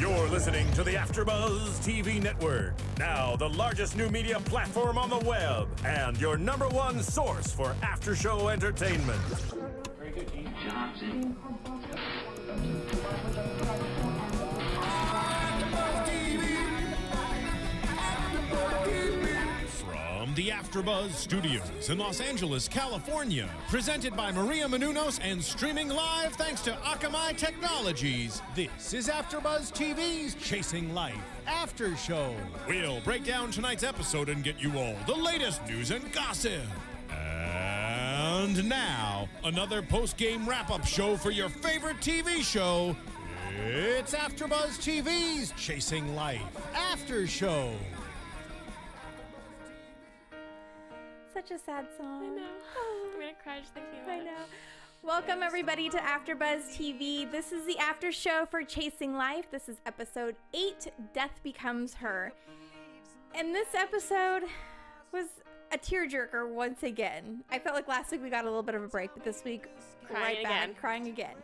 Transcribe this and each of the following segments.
You're listening to the AFTERBUZZ TV network, now the largest new media platform on the web, and your #1 source for after-show entertainment. Very good, Dean Johnson. From the AFTERBUZZ Studios in Los Angeles, California, presented by Maria Menounos and streaming live thanks to Akamai Technologies, this is AFTERBUZZ TV's Chasing Life After Show. We'll break down tonight's episode and get you all the latest news and gossip. And now, another post-game wrap-up show for your favorite TV show. It's AFTERBUZZ TV's Chasing Life After Show. Such a sad song. I know. I'm gonna cry just thinking about it. I know. Welcome everybody to AFTERBUZZ TV. This is the after show for Chasing Life. This is episode 8, Death Becomes Her. And this episode was a tearjerker once again. I felt like last week we got a little bit of a break, but this week Crying again. crying again.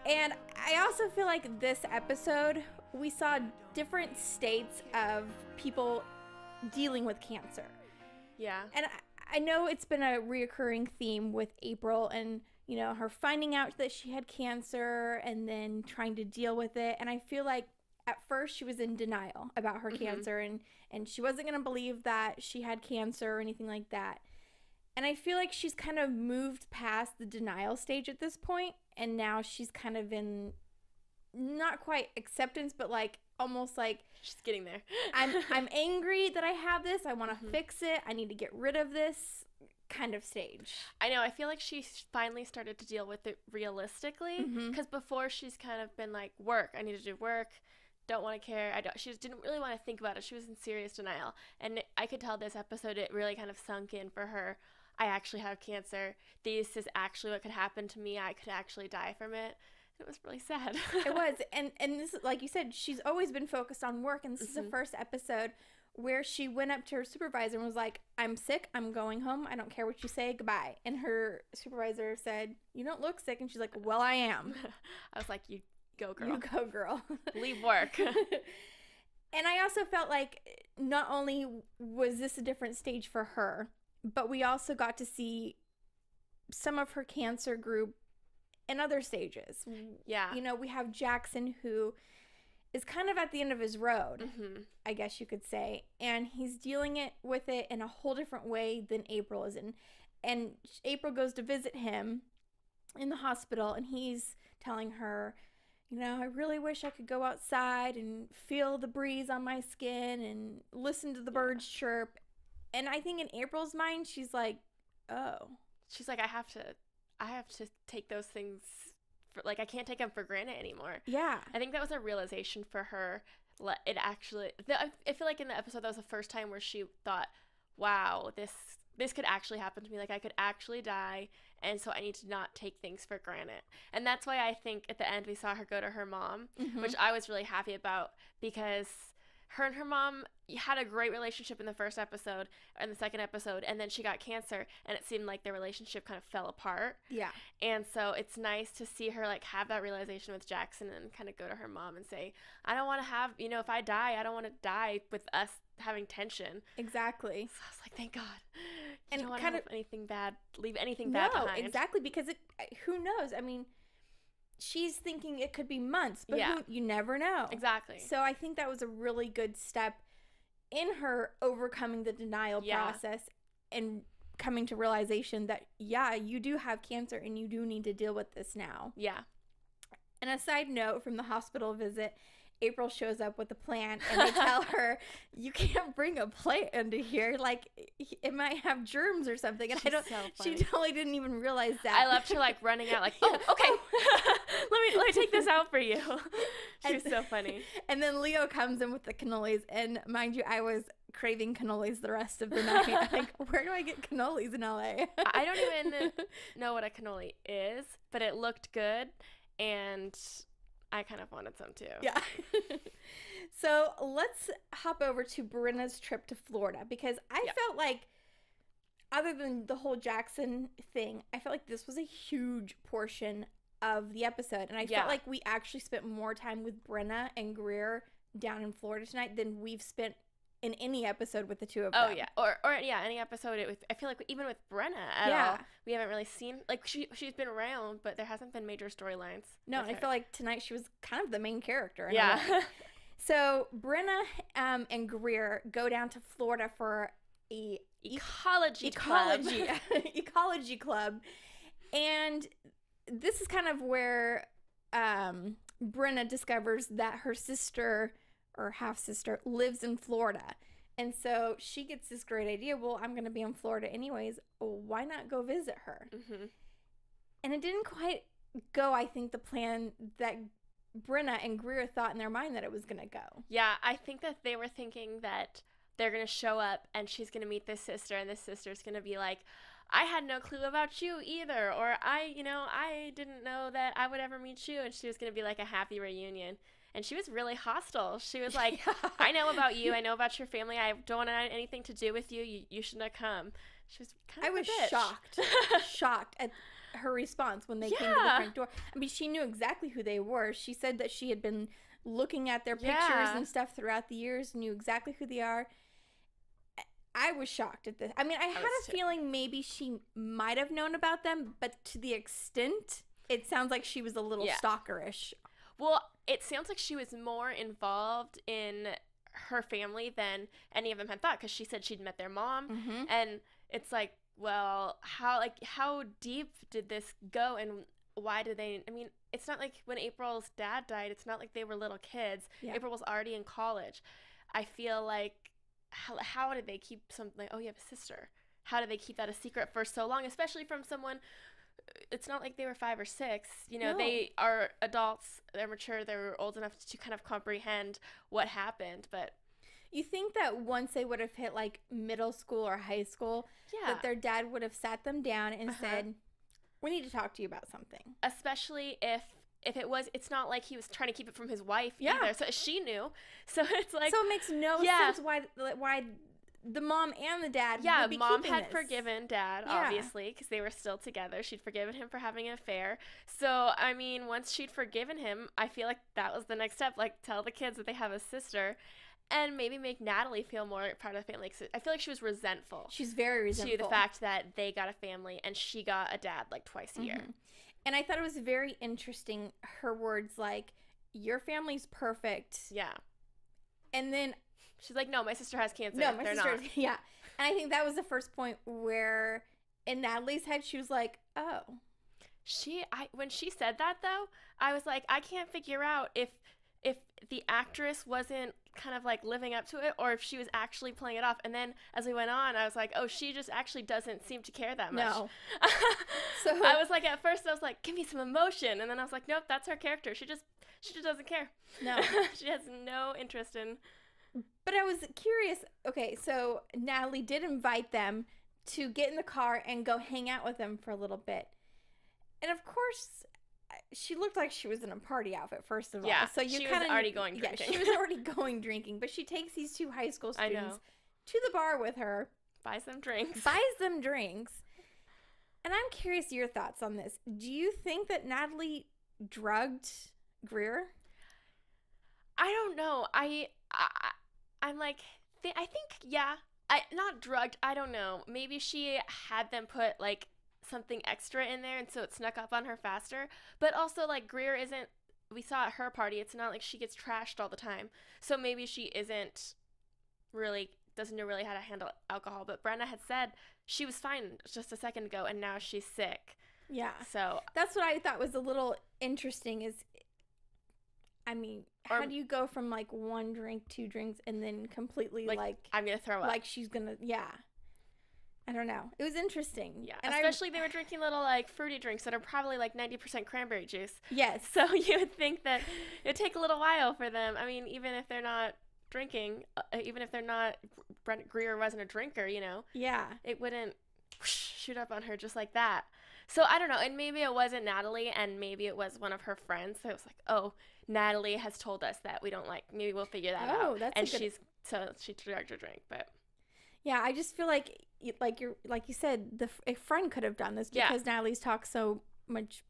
And I also feel like this episode we saw different states of people dealing with cancer. Yeah. And I know it's been a reoccurring theme with April and, you know, her finding out that she had cancer and then trying to deal with it. And I feel like at first she was in denial about her cancer and she wasn't going to believe that she had cancer or anything like that. And I feel like she's kind of moved past the denial stage at this point, and now she's kind of in not quite acceptance, but like almost like She's getting there. I'm angry that I have this. I want to fix it. I need to get rid of this kind of stage. I know. I feel like she finally started to deal with it realistically, because before she's kind of been like, work. I need to do work. Don't want to care. She just didn't really want to think about it. She was in serious denial. And I could tell this episode, it really kind of sunk in for her. I actually have cancer. This is actually what could happen to me. I could actually die from it. It was really sad. It was. And this, like you said, she's always been focused on work. And this is the first episode where she went up to her supervisor and was like, I'm sick. I'm going home. I don't care what you say. Goodbye. And her supervisor said, you don't look sick. And she's like, well, I am. I was like, you go, girl. You go, girl. Leave work. And I also felt like not only was this a different stage for her, but we also got to see some of her cancer group in other stages. Yeah. You know, we have Jackson, who is kind of at the end of his road, I guess you could say. And he's dealing with it in a whole different way than April is. And April goes to visit him in the hospital, and he's telling her, you know, I really wish I could go outside and feel the breeze on my skin and listen to the birds chirp. And I think in April's mind, she's like, oh. She's like, I have to take those things, I can't take them for granted anymore. Yeah. I think that was a realization for her. It actually, I feel like in the episode, that was the first time where she thought, wow, this could actually happen to me. Like, I could actually die, and so I need to not take things for granted. And that's why I think at the end we saw her go to her mom, which I was really happy about, because her and her mom had a great relationship in the first episode and the second episode, and then she got cancer, and it seemed like their relationship kind of fell apart. Yeah. And so it's nice to see her like have that realization with Jackson and kind of go to her mom and say, I don't want to have, you know, if I die, I don't want to die with us having tension. Exactly. So I was like, thank God. And don't want kind to of have anything bad, leave anything bad behind. No, exactly, because who knows? I mean, she's thinking it could be months, but you never know. Exactly. So I think that was a really good step in her overcoming the denial process and coming to realization that, yeah, you do have cancer and you do need to deal with this now. Yeah. And a side note from the hospital visit, April shows up with a plant, and they tell her, you can't bring a plant into here. Like, it might have germs or something. And she totally didn't even realize that. I left her like running out like, oh, okay. let me take this out for you. She was so funny. And then Leo comes in with the cannolis, and mind you, I was craving cannolis the rest of the night. Like, where do I get cannolis in LA? I don't even know what a cannoli is, but it looked good, and I kind of wanted some too. Yeah. So let's hop over to Brenna's trip to Florida, because I felt like, other than the whole Jackson thing, I felt like this was a huge portion of the episode. And I felt like we actually spent more time with Brenna and Greer down in Florida tonight than we've spent in any episode with the two of them. Oh, yeah. Or any episode. I feel like even with Brenna at all, we haven't really seen, like, she's been around, but there hasn't been major storylines. No, and I feel like tonight she was kind of the main character. Yeah. So Brenna and Greer go down to Florida for a ecology club. And this is kind of where Brenna discovers that her sister or half-sister lives in Florida. And so she gets this great idea, well, I'm going to be in Florida anyways. Why not go visit her? Mm-hmm. And it didn't quite go, I think, the plan that Brenna and Greer thought in their mind that it was going to go. Yeah, I think that they were thinking that they're going to show up and she's going to meet this sister, and this sister's going to be like, I had no clue about you either, or I didn't know that I would ever meet you, and she was going to be like a happy reunion. And she was really hostile. She was like, I know about you. I know about your family. I don't want anything to do with you. You shouldn't have come. She was kind of a bitch. shocked at her response when they came to the front door. I mean, she knew exactly who they were. She said that she had been looking at their pictures and stuff throughout the years, knew exactly who they are. I was shocked at this. I mean, I had a feeling maybe she might have known about them, but to the extent, it sounds like she was a little stalkerish. Well, it sounds like she was more involved in her family than any of them had thought, because she said she'd met their mom, and it's like, well, how deep did this go, and why did they? I mean, it's not like when April's dad died, it's not like they were little kids. Yeah. April was already in college. I feel like, how did they keep something like, oh, you have a sister? How did they keep that a secret for so long, especially from someone? It's not like they were 5 or 6. You know, they are adults. They're mature. They're old enough to kind of comprehend what happened. But you think that once they would have hit like middle school or high school, that their dad would have sat them down and said, we need to talk to you about something. Especially if it's not like he was trying to keep it from his wife either. So she knew. So it's like, so it makes no sense why the mom and the dad would be mom keeping had this. Forgiven dad, obviously, because they were still together. She'd forgiven him for having an affair. So, I mean, once she'd forgiven him, I feel like that was the next step. Like, tell the kids that they have a sister, and maybe make Natalie feel more part of the family. I feel like she was resentful. She's very resentful. To the fact that they got a family, and she got a dad, like, twice a year. And I thought it was very interesting, her words like, your family's perfect. Yeah. And then she's like, no, my sister has cancer. No, my sister, yeah. And I think that was the first point where, in Natalie's head, she was like, oh. When she said that, though, I was like, I can't figure out if the actress wasn't kind of like living up to it, or if she was actually playing it off. And then as we went on, I was like, oh, she just actually doesn't seem to care that much. No. So I was like, at first I was like, give me some emotion. And then I was like, nope, that's her character. She just doesn't care. No. She has no interest in. But I was curious. Okay, so Natalie did invite them to get in the car and go hang out with them for a little bit. And of course, she looked like she was in a party outfit, first of all. Yeah, so she was already going drinking. Yeah, she was already going drinking. But she takes these 2 high school students to the bar with her. Buys them drinks. And I'm curious your thoughts on this. Do you think that Natalie drugged Greer? I don't know. I'm like, I think, not drugged. I don't know. Maybe she had them put like something extra in there, and so it snuck up on her faster. But also, like, Greer isn't, we saw at her party, it's not like she gets trashed all the time. So maybe she doesn't know really how to handle alcohol. But Brenna had said she was fine just a second ago, and now she's sick. Yeah. So that's what I thought was a little interesting is, I mean, how do you go from like 1 drink, 2 drinks, and then completely like I'm going to throw up. Like she's going to, I don't know. It was interesting. Yeah, and especially they were drinking little like fruity drinks that are probably like 90% cranberry juice. Yes. So you would think that it would take a little while for them. I mean, even if they're not drinking, even if they're not, Greer wasn't a drinker, you know. Yeah. It wouldn't shoot up on her just like that. So I don't know. And maybe it wasn't Natalie, and maybe it was one of her friends. So it was like, oh, Natalie has told us that we don't like, maybe we'll figure that out. That's and she drugged her drink, but. Yeah, I just feel like you said, a friend could have done this because Natalie's talked so much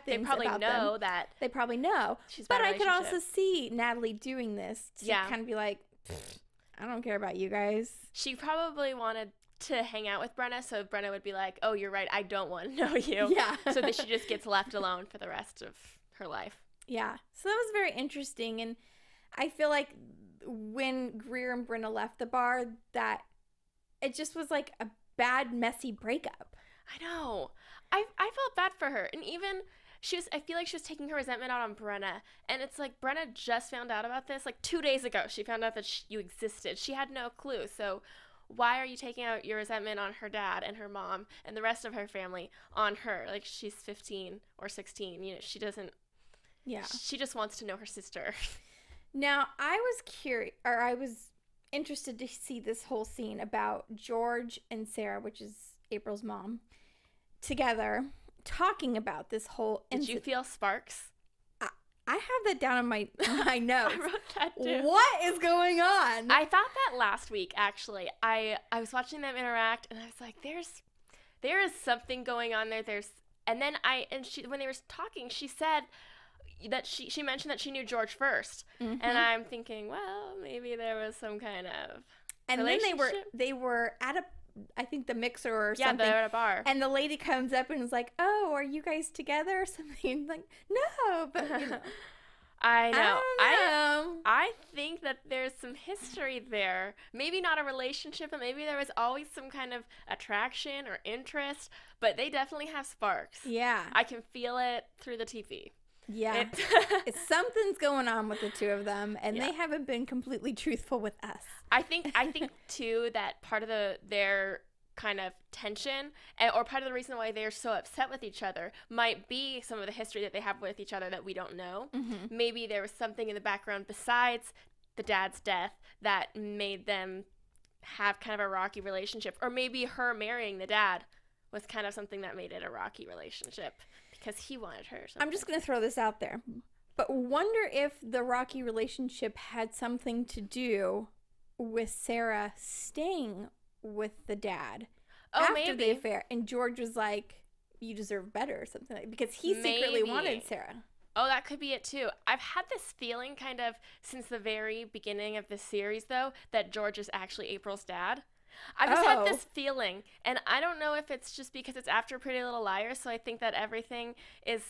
They probably know that. They probably know. But I could also see Natalie doing this to kind of be like, I don't care about you guys. She probably wanted to hang out with Brenna, so Brenna would be like, oh, you're right, I don't want to know you. Yeah. So that she just gets left alone for the rest of her life. Yeah. So that was very interesting, and I feel like when Greer and Brenna left the bar, that it just was like a bad, messy breakup. I know. I felt bad for her, and even I feel like she was taking her resentment out on Brenna, and it's like Brenna just found out about this like 2 days ago. She found out that you existed. She had no clue. So why are you taking out your resentment on her dad and her mom and the rest of her family on her? Like, she's 15 or 16. You know, she doesn't. Yeah. She just wants to know her sister. Now, I was interested to see this whole scene about George and Sara, which is April's mom, together talking about this whole incident. Did you feel sparks? I have that down on my notes. I wrote that too. What is going on? I thought that last week, actually. I was watching them interact, and I was like, there is something going on there. When they were talking, she said that she mentioned that she knew George first. Mm-hmm. And I'm thinking, well, maybe there was some kind of relationship. Then they were at I think the Mixer or something. Yeah, they're at a bar. And the lady comes up and is like, oh, are you guys together or something? Like, no, but you know. I know. I think that there's some history there. Maybe not a relationship, but maybe there was always some kind of attraction or interest. But they definitely have sparks. Yeah. I can feel it through the TV. Yeah. Something's going on with the two of them, and they haven't been completely truthful with us. I think too that part of their kind of tension, or part of the reason why they're so upset with each other, might be some of the history that they have with each other that we don't know. Mm-hmm. Maybe there was something in the background besides the dad's death that made them have kind of a rocky relationship, or maybe her marrying the dad was kind of something that made it a rocky relationship. Because he wanted her. I'm just going to throw this out there. But wonder if the rocky relationship had something to do with Sara staying with the dad after the affair. And George was like, you deserve better or something like that. Because he secretly wanted Sara. Oh, that could be it too. I've had this feeling kind of since the very beginning of the series, though, that George is actually April's dad. I've just had this feeling, and I don't know if it's just because it's after Pretty Little Liars, so I think that everything is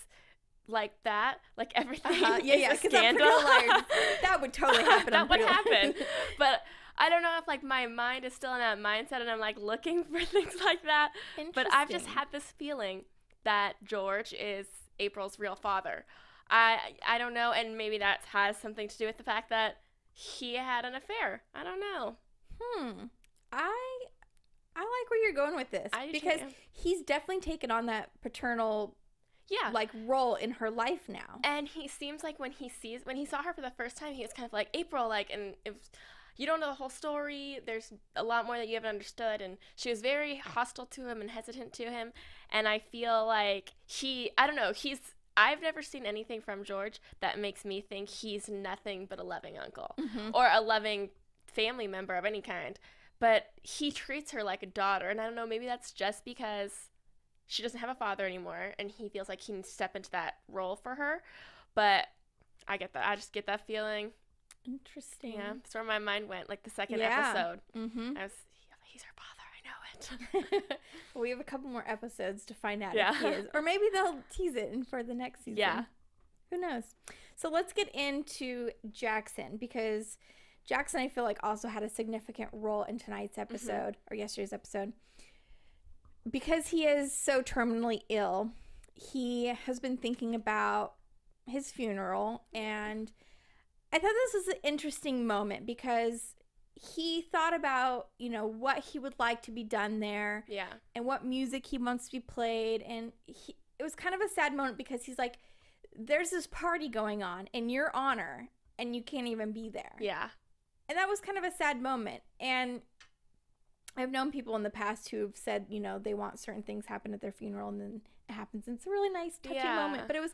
like that, like everything is a scandal. That would totally happen. That would happen, but I don't know if like my mind is still in that mindset, and I'm like looking for things like that. But I've just had this feeling that George is April's real father. I don't know, and maybe that has something to do with the fact that he had an affair. I don't know. I like where you're going with this, because he's definitely taken on that paternal role in her life now. And he seems like when he saw her for the first time, he was kind of like, April, like, and you don't know the whole story, there's a lot more that you haven't understood, and she was very hostile to him and hesitant to him, and I feel like I've never seen anything from George that makes me think he's nothing but a loving uncle, or a loving family member of any kind. But he treats her like a daughter, and I don't know, maybe that's just because she doesn't have a father anymore, and he feels like he can step into that role for her. But I get that. I just get that feeling. Interesting. Yeah, that's where my mind went, like the second episode. Mm-hmm. He's her father, I know it. We have a couple more episodes to find out if he is. Or maybe they'll tease it for the next season. Yeah. Who knows? So let's get into Jackson, because Jackson, I feel like, also had a significant role in tonight's episode, or yesterday's episode. Because he is so terminally ill, he has been thinking about his funeral, and I thought this was an interesting moment because he thought about, what he would like to be done there, and what music he wants to be played, and it was kind of a sad moment because he's like, there's this party going on in your honor, and you can't even be there. Yeah. And that was kind of a sad moment. And I've known people in the past who've said, they want certain things happen at their funeral, and then it happens. And it's a really nice, touching moment. But it was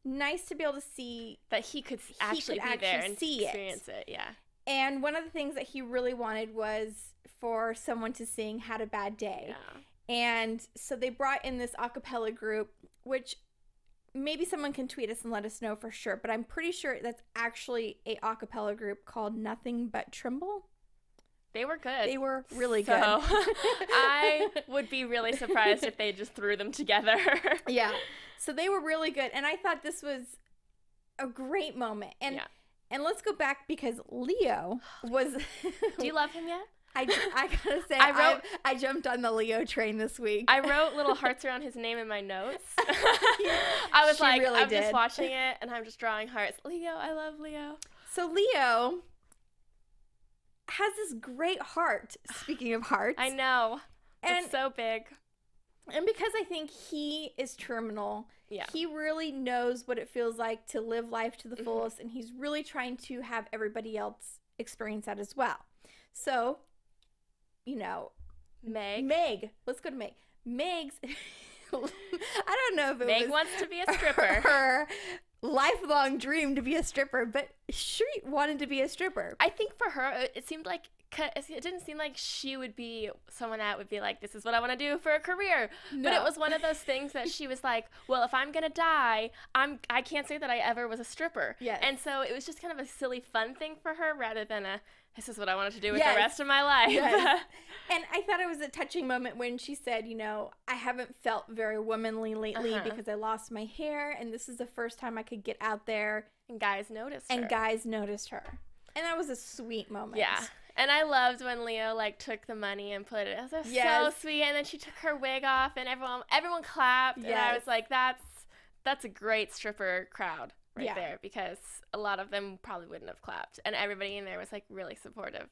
nice to be able to see that he could actually be there and experience it. Yeah. And one of the things that he really wanted was for someone to sing Had a Bad Day. Yeah. And so they brought in this a cappella group, which maybe someone can tweet us and let us know for sure, but I'm pretty sure that's actually a acapella group called Nothing But Tremble. They were good. They were really good. I would be really surprised if they just threw them together. Yeah. So they were really good. And I thought this was a great moment. And and let's go back because Leo was... Do you love him yet? I gotta say, I jumped on the Leo train this week. I wrote little hearts around his name in my notes. I was like, really I'm just watching it, and I'm just drawing hearts. Leo, I love Leo. So Leo has this great heart, speaking of hearts. I know. And it's so big. And because I think he is terminal, he really knows what it feels like to live life to the fullest, and he's really trying to have everybody else experience that as well. So... you know, Meg. Let's go to Meg. Meg's, I don't know if it Meg was wants to be a stripper. Her lifelong dream to be a stripper, but she wanted to be a stripper. I think for her, it seemed like, it didn't seem like she would be someone that would be like, this is what I want to do for a career. No. But it was one of those things that she was like, well, if I'm going to die, I can't say that I ever was a stripper. Yes. And so it was just kind of a silly fun thing for her rather than this is what I wanted to do with the rest of my life. Yes. And I thought it was a touching moment when she said, you know, I haven't felt very womanly lately because I lost my hair, and this is the first time I could get out there. And guys noticed her. And that was a sweet moment. Yeah. And I loved when Leo, like, took the money and put it. It was so sweet. And then she took her wig off, and everyone clapped. Yes. And I was like, that's a great stripper crowd right there, because a lot of them probably wouldn't have clapped. And everybody in there was, like, really supportive.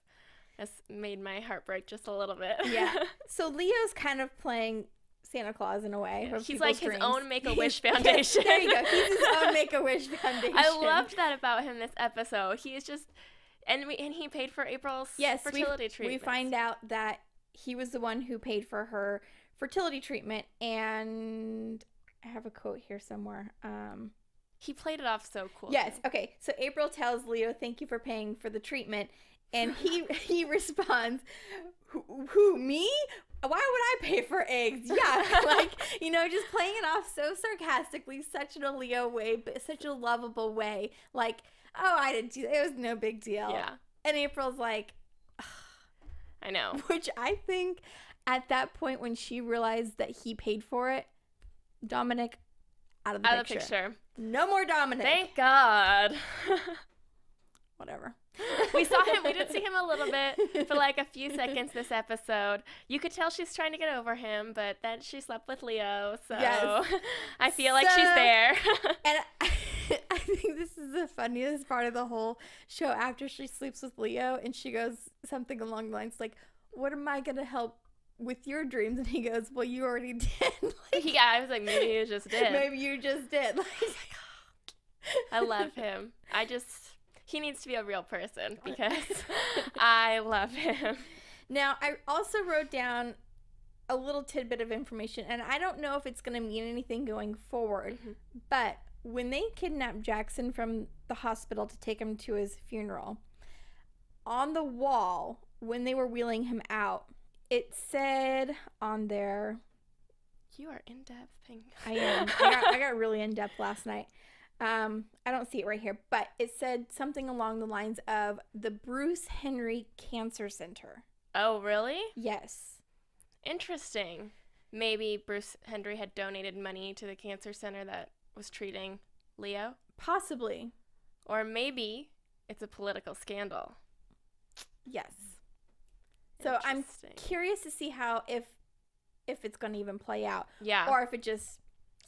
This made my heart break just a little bit. Yeah. So Leo's kind of playing Santa Claus in a way. Yeah. He's like his own Make-A-Wish Foundation. There you go. He's his own Make-A-Wish Foundation. I loved that about him this episode. He is just... And he paid for April's fertility treatment. We find out that he was the one who paid for her fertility treatment, and I have a quote here somewhere. He played it off so cool. Yes. Okay. So April tells Leo, "Thank you for paying for the treatment," and he responds, "Who, me? Why would I pay for eggs?" Yeah, like, you know, just playing it off so sarcastically, such in a Leo way, but such a lovable way. Like, oh, I didn't do that. It was no big deal. Yeah. And April's like, ugh. I know. Which I think at that point when she realized that he paid for it, Dominic out of the picture. No more Dominic. Thank God. Whatever. We saw him. We did see him a little bit for like a few seconds this episode. You could tell she's trying to get over him, but then she slept with Leo, so I feel like she's there. And I think this is the funniest part of the whole show. After she sleeps with Leo, and she goes something along the lines like, "What am I gonna help with your dreams?" And he goes, "Well, you already did." Like, yeah, I was like, maybe you just did. Maybe you just did. Like, I love him. He needs to be a real person because I love him. Now, I also wrote down a little tidbit of information, and I don't know if it's going to mean anything going forward, but when they kidnapped Jackson from the hospital to take him to his funeral, on the wall, when they were wheeling him out, it said on there... You are in-depth, Pink. I am. I got really in-depth last night. I don't see it right here, but it said something along the lines of the Bruce Henry Cancer Center. Oh, really? Yes. Interesting. Maybe Bruce Henry had donated money to the cancer center that was treating Leo? Possibly. Or maybe it's a political scandal. Yes. So I'm curious to see how, if it's going to even play out. Yeah. Or if it just...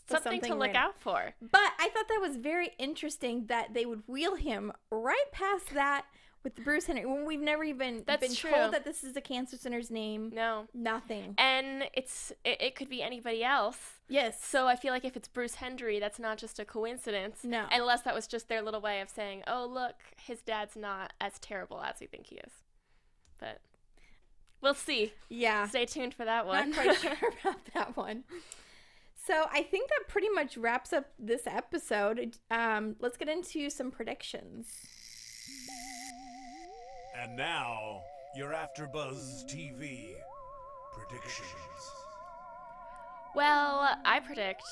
Something to look out for. But I thought that was very interesting that they would wheel him right past that with the Bruce Henry when we've never even been told that this is the cancer center's name. No. Nothing. And it could be anybody else. Yes. So I feel like if it's Bruce Henry, that's not just a coincidence. No. Unless that was just their little way of saying, oh, look, his dad's not as terrible as we think he is. But we'll see. Yeah. Stay tuned for that one. Not quite sure about that one. So I think that pretty much wraps up this episode. Let's get into some predictions. And now, your AfterBuzz TV predictions. Well, I predict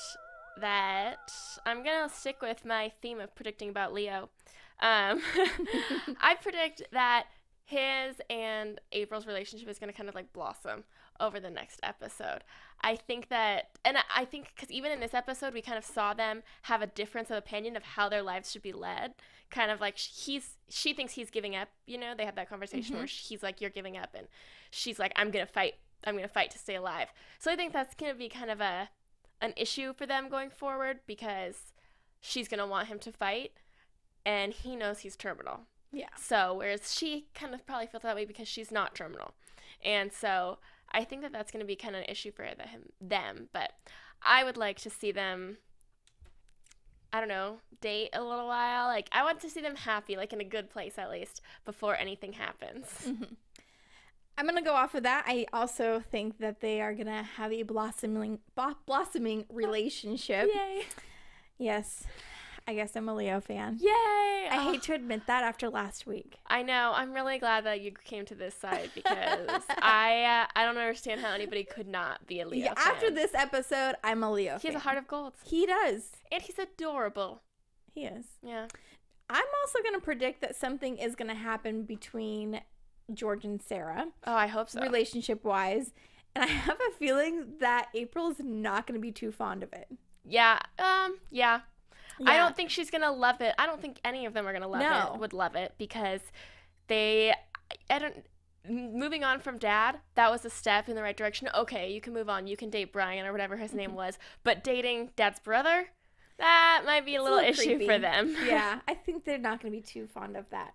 that I'm going to stick with my theme of predicting about Leo. I predict that his and April's relationship is going to kind of like blossom over the next episode. I think that, and I think because even in this episode, we kind of saw them have a difference of opinion of how their lives should be led. Kind of like she thinks he's giving up, you know, they had that conversation where he's like, you're giving up. And she's like, I'm going to fight to stay alive. So I think that's going to be kind of an issue for them going forward because she's going to want him to fight and he knows he's terminal. Yeah. So whereas she kind of probably feels that way because she's not terminal. And so I think that that's going to be kind of an issue for them. But I would like to see them, I don't know, date a little while. Like, I want to see them happy, like in a good place at least, before anything happens. Mm-hmm. I'm going to go off of that. I also think that they are going to have a blossoming relationship. Yay. Yes. I guess I'm a Leo fan. Yay! I hate to admit that after last week. I know. I'm really glad that you came to this side because I don't understand how anybody could not be a Leo fan. After this episode, I'm a Leo fan. He has a heart of gold. He does. And he's adorable. He is. Yeah. I'm also going to predict that something is going to happen between George and Sara. Oh, I hope so. Relationship-wise. And I have a feeling that April's not going to be too fond of it. Yeah. Yeah. I don't think she's going to love it. I don't think any of them are going to love it, would love it, because moving on from Dad, that was a step in the right direction. Okay, you can move on. You can date Brian or whatever his name was. But dating Dad's brother, that might be a little issue creepy for them. Yeah, I think they're not going to be too fond of that.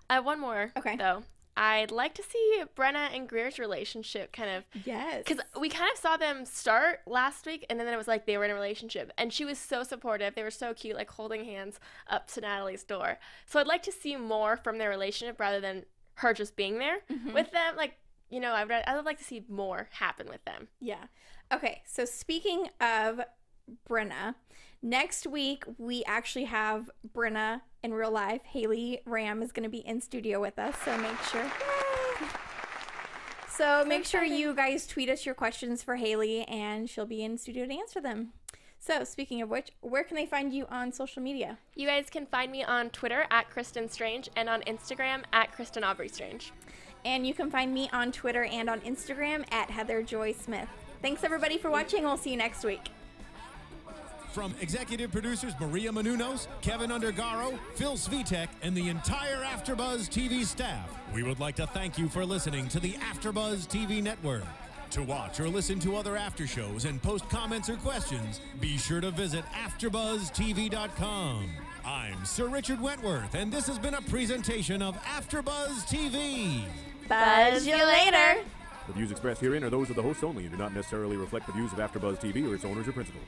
I have one more, though. I'd like to see Brenna and Greer's relationship kind of... Yes. Because we kind of saw them start last week, and then it was like they were in a relationship. And she was so supportive. They were so cute, like holding hands up to Natalie's door. So I'd like to see more from their relationship rather than her just being there with them. Like, you know, I would like to see more happen with them. Yeah. Okay, so speaking of Brenna, next week we actually have Brenna in real life. Haley Ram is going to be in studio with us, so make sure. So make sure you guys tweet us your questions for Haley, and she'll be in studio to answer them. So speaking of which, where can they find you on social media? You guys can find me on Twitter at Kristin Strange and on Instagram at Kristin Aubrey Strange. And you can find me on Twitter and on Instagram at Heather Joy Smith. Thanks everybody for watching. We'll see you next week. From executive producers Maria Menounos, Kevin Undergaro, Phil Svitek, and the entire AfterBuzz TV staff, we would like to thank you for listening to the AfterBuzz TV network. To watch or listen to other after shows and post comments or questions, be sure to visit AfterBuzzTV.com. I'm Sir Richard Wentworth, and this has been a presentation of AfterBuzz TV. Buzz you later. The views expressed herein are those of the hosts only and do not necessarily reflect the views of AfterBuzz TV or its owners or principals.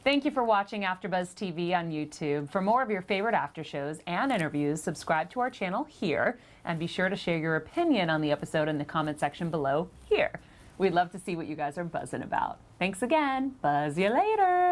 Thank you for watching AfterBuzz TV on YouTube. For more of your favorite after shows and interviews, subscribe to our channel here, and be sure to share your opinion on the episode in the comment section below here. We'd love to see what you guys are buzzing about. Thanks again. Buzz you later.